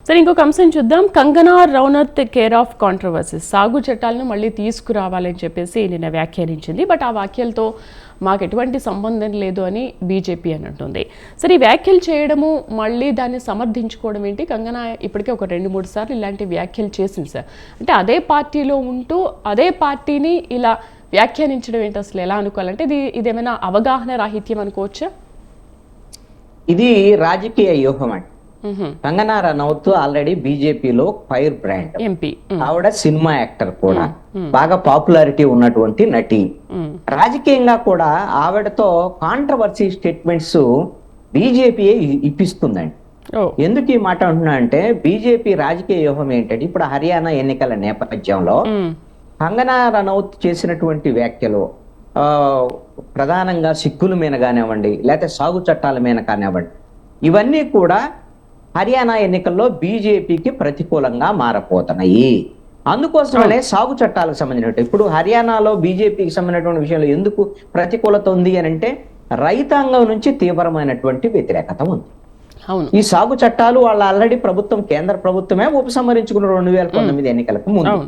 సరే, ఇంకొక అంశం చూద్దాం. Kangana Ranaut care of controversies, సాగు చట్టాలను మళ్ళీ తీసుకురావాలని చెప్పేసి నిన్న వ్యాఖ్యానించింది. బట్ ఆ వ్యాఖ్యలతో మాకు ఎటువంటి సంబంధం లేదు అని బీజేపీ అని అంటుంది. సరే, ఈ వ్యాఖ్యలు చేయడము మళ్ళీ దాన్ని సమర్థించుకోవడం ఏంటి? కంగనా ఇప్పటికే ఒక 2-3 సార్లు ఇలాంటి వ్యాఖ్యలు చేసింది సార్. అంటే అదే పార్టీలో ఉంటూ అదే పార్టీని ఇలా వ్యాఖ్యానించడం ఏంటి? అసలు ఎలా అనుకోవాలంటే ఇదేమైనా అవగాహన రాహిత్యం అనుకోవచ్చా? ఇది రాజకీయ వ్యూహం అండి. కంగనా రనౌత్ ఆల్రెడీ బీజేపీలో ఫైర్ బ్రాండ్ ఎంపీ, ఆవిడ సినిమా యాక్టర్ కూడా, బాగా పాపులారిటీ ఉన్నటువంటి నటి. రాజకీయంగా కూడా ఆవిడతో కాంట్రవర్సీ స్టేట్మెంట్స్ బీజేపీ ఇప్పిస్తుందండి. ఎందుకు ఈ మాట అంటున్నా అంటే, బీజేపీ రాజకీయ వ్యూహం ఏంటంటే, ఇప్పుడు హర్యానా ఎన్నికల నేపథ్యంలో కంగనా రనౌత్ చేసినటువంటి వ్యాఖ్యలు ప్రధానంగా సిక్కుల మీద కానివ్వండి, లేకపోతే సాగు చట్టాల మీద కానివ్వండి, ఇవన్నీ కూడా హర్యానా ఎన్నికల్లో బీజేపీకి ప్రతికూలంగా మారపోతున్నాయి. అందుకోసమనే సాగు చట్టాలకు సంబంధించినట్టు ఇప్పుడు హర్యానాలో బీజేపీకి సంబంధించినటువంటి విషయంలో ఎందుకు ప్రతికూలత ఉంది అని అంటే, రైతాంగం నుంచి తీవ్రమైనటువంటి వ్యతిరేకత ఉంది. ఈ సాగు చట్టాలు వాళ్ళ ఆల్రెడీ ప్రభుత్వం, కేంద్ర ప్రభుత్వమే ఉపసంహరించుకున్న 2019 ఎన్నికలకు ముందు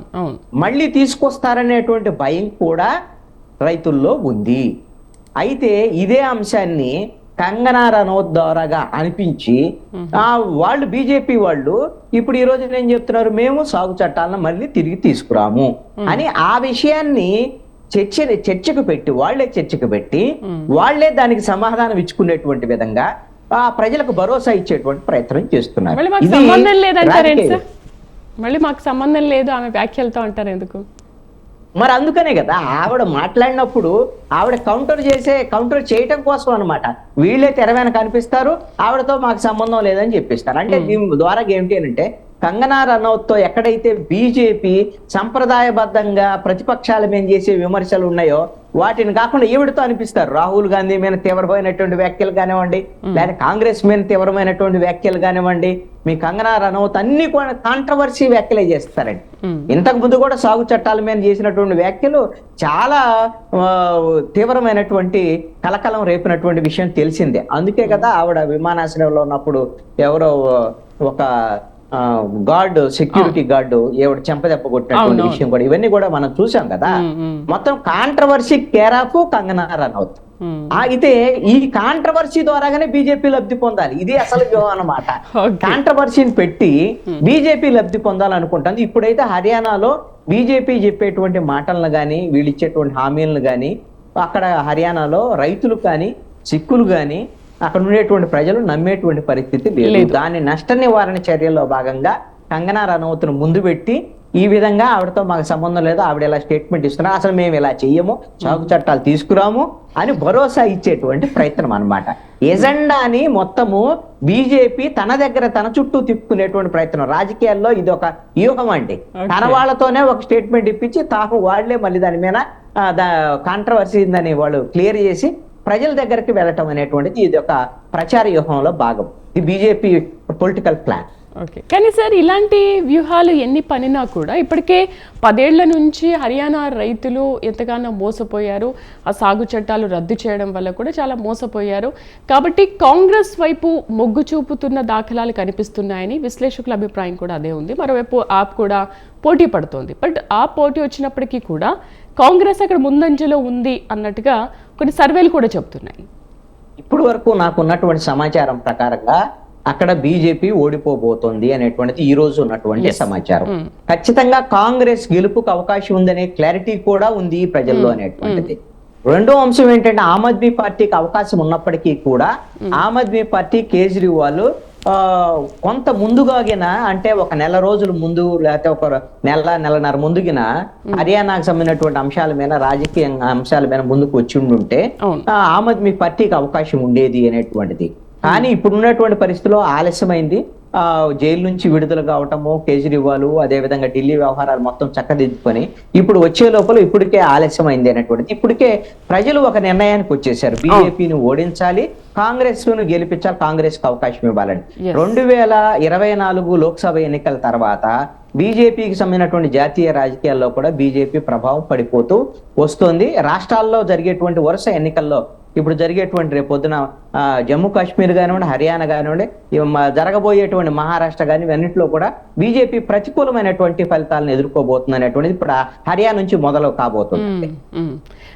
మళ్ళీ తీసుకొస్తారనేటువంటి భయం కూడా రైతుల్లో ఉంది. అయితే ఇదే అంశాన్ని కంగనా రనౌత్ ద్వారాగా అనిపించి వాళ్ళు బీజేపీ వాళ్ళు ఇప్పుడు ఈ రోజు ఏం చెప్తున్నారు, మేము సాగు చట్టాలను మళ్ళీ తిరిగి తీసుకురాము అని ఆ విషయాన్ని చర్చకు పెట్టి వాళ్లే దానికి సమాధానం ఇచ్చుకునేటువంటి విధంగా ఆ ప్రజలకు భరోసా ఇచ్చేటువంటి ప్రయత్నం చేస్తున్నారు. మళ్ళీ మాకు సంబంధం లేదు ఆమె వ్యాఖ్యలతో అంటారు ఎందుకు? మరి అందుకనే కదా ఆవిడ మాట్లాడినప్పుడు ఆవిడ కౌంటర్ చేయటం కోసం అనమాట. వీళ్ళే తెర వెనక కనిపిస్తారు, ఆవిడతో మాకు సంబంధం లేదని చెప్పిస్తారు. అంటే దీని ద్వారా ఏంటి అంటే, కంగనా రనౌత్ తో ఎక్కడైతే బీజేపీ సంప్రదాయబద్ధంగా ప్రతిపక్షాల మీద చేసే విమర్శలు ఉన్నాయో వాటిని కాకుండా ఈవిడతో అనిపిస్తారు. రాహుల్ గాంధీ మీద తీవ్రమైనటువంటి వ్యాఖ్యలు కానివ్వండి, లేదా కాంగ్రెస్ మీద తీవ్రమైనటువంటి వ్యాఖ్యలు కానివ్వండి, మీ కంగనా రనౌత్ అన్ని కూడా కాంట్రవర్సీ వ్యాఖ్యలే చేస్తారండి. ఇంతకు ముందు కూడా సాగు చట్టాల మీద చేసినటువంటి వ్యాఖ్యలు చాలా తీవ్రమైనటువంటి కలకలం రేపినటువంటి విషయం తెలిసిందే. అందుకే కదా ఆవిడ విమానాశ్రయంలో ఉన్నప్పుడు ఎవరో ఒక సెక్యూరిటీ గార్డు ఎవడు చెంపదెప్ప కొట్టినటువంటి విషయం కూడా, ఇవన్నీ కూడా మనం చూసాం కదా. మొత్తం controversy care of Kangana Ranaut. అయితే ఈ కాంట్రవర్సీ ద్వారాగానే బీజేపీ లబ్ధి పొందాలి. ఇది అసలు అన్నమాట. కాంట్రవర్సీని పెట్టి బీజేపీ లబ్ధి పొందాలనుకుంటుంది. ఇప్పుడైతే హర్యానాలో బీజేపీ చెప్పేటువంటి మాటలను గాని, వీళ్ళు ఇచ్చేటువంటి హామీలను గాని, అక్కడ హర్యానాలో రైతులు కానీ, సిక్కులు కానీ, అక్కడ ఉండేటువంటి ప్రజలు నమ్మేటువంటి పరిస్థితి లేదు. దాని నష్ట నివారణ చర్యల్లో భాగంగా కంగనా రనౌత్ను ముందు పెట్టి ఈ విధంగా ఆవిడతో మాకు సంబంధం లేదు, ఆవిడ ఇలా స్టేట్మెంట్ ఇస్తున్నారు, అసలు మేము ఇలా చెయ్యము, సాగు చట్టాలు తీసుకురాము అని భరోసా ఇచ్చేటువంటి ప్రయత్నం అన్నమాట. ఎజెండాని మొత్తము బీజేపీ తన చుట్టూ తిప్పుకునేటువంటి ప్రయత్నం. రాజకీయాల్లో ఇది ఒక వ్యూహం అండి. తన వాళ్ళతోనే ఒక స్టేట్మెంట్ ఇప్పించి వాళ్లే మళ్ళీ దాని మీద కాంట్రవర్సీ ఉందని వాళ్ళు క్లియర్ చేసి ప్రజల దగ్గరికి వెళ్ళటం అనేటువంటిది ఇది ఒక ప్రచార వ్యూహంలో భాగం. ఇది బీజేపీ పొలిటికల్ ప్లాన్. ఓకే, కానీ సార్ ఇలాంటి వ్యూహాలు ఎన్ని పనినా కూడా ఇప్పటికే 10 ఏళ్ల నుంచి హర్యానా రైతులు ఎంతగానో మోసపోయారు. ఆ సాగు చట్టాలు రద్దు చేయడం వల్ల కూడా చాలా మోసపోయారు. కాబట్టి కాంగ్రెస్ వైపు మొగ్గు చూపుతున్న దాఖలాలు కనిపిస్తున్నాయని విశ్లేషకుల అభిప్రాయం కూడా అదే ఉంది. మరోవైపు ఆప్ కూడా పోటీ పడుతోంది. బట్ ఆ పోటీ వచ్చినప్పటికీ కూడా కాంగ్రెస్ అక్కడ ముందంజలో ఉంది అన్నట్టుగా కొన్ని సర్వేలు కూడా చెబుతున్నాయి. ఇప్పుడు వరకు నాకు ఉన్నటువంటి సమాచారం ప్రకారంగా అక్కడ బీజేపీ ఓడిపోబోతోంది అనేటువంటిది ఈ రోజు ఉన్నటువంటి సమాచారం. ఖచ్చితంగా కాంగ్రెస్ గెలుపుకు అవకాశం ఉందనే క్లారిటీ కూడా ఉంది ప్రజల్లో అనేటువంటిది. రెండో అంశం ఏంటంటే, ఆమ్ ఆద్మీ పార్టీకి అవకాశం ఉన్నప్పటికీ కూడా ఆమ్ ఆద్మీ పార్టీ కేజ్రీవాల్ కొంత ముందుగాగిన, అంటే ఒక నెల రోజుల ముందు లేకపోతే ఒక నెలన్నర ముందుగిన హర్యానాకు సంబంధించినటువంటి అంశాల మీద, రాజకీయ అంశాల మీద ముందుకు వచ్చి ఉండుంటే ఆమ్ ఆద్మీ పార్టీకి అవకాశం ఉండేది అనేటువంటిది. కానీ ఇప్పుడు ఉన్నటువంటి పరిస్థితిలో ఆలస్యమైంది. జైలు నుంచి విడుదల కావటము, కేజ్రీవాల్ అదేవిధంగా ఢిల్లీ వ్యవహారాలు మొత్తం చక్కదిద్దుకొని ఇప్పుడు వచ్చే లోపల ఇప్పటికే ఆలస్యమైంది అనేటువంటిది. ఇప్పటికే ప్రజలు ఒక నిర్ణయానికి వచ్చేసారు, బీజేపీని ఓడించాలి, కాంగ్రెస్ ను గెలిపించాలి, కాంగ్రెస్ కి అవకాశం ఇవ్వాలని. 2024 లోక్సభ ఎన్నికల తర్వాత బీజేపీకి సంబంధించినటువంటి జాతీయ రాజకీయాల్లో కూడా బీజేపీ ప్రభావం పడిపోతూ వస్తుంది. రాష్ట్రాల్లో జరిగేటువంటి వరుస ఎన్నికల్లో ఇప్పుడు జరిగేటువంటి రేపు పొద్దున జమ్మూ కాశ్మీర్ కానివ్వండి, హర్యానా కానివ్వండి, జరగబోయేటువంటి మహారాష్ట్ర కానీ ఇవన్నింటిలో కూడా బీజేపీ ప్రతికూలమైనటువంటి ఫలితాలను ఎదుర్కోబోతుంది అనేటువంటిది ఇప్పుడు హర్యానా నుంచి మొదలు కాబోతుంది.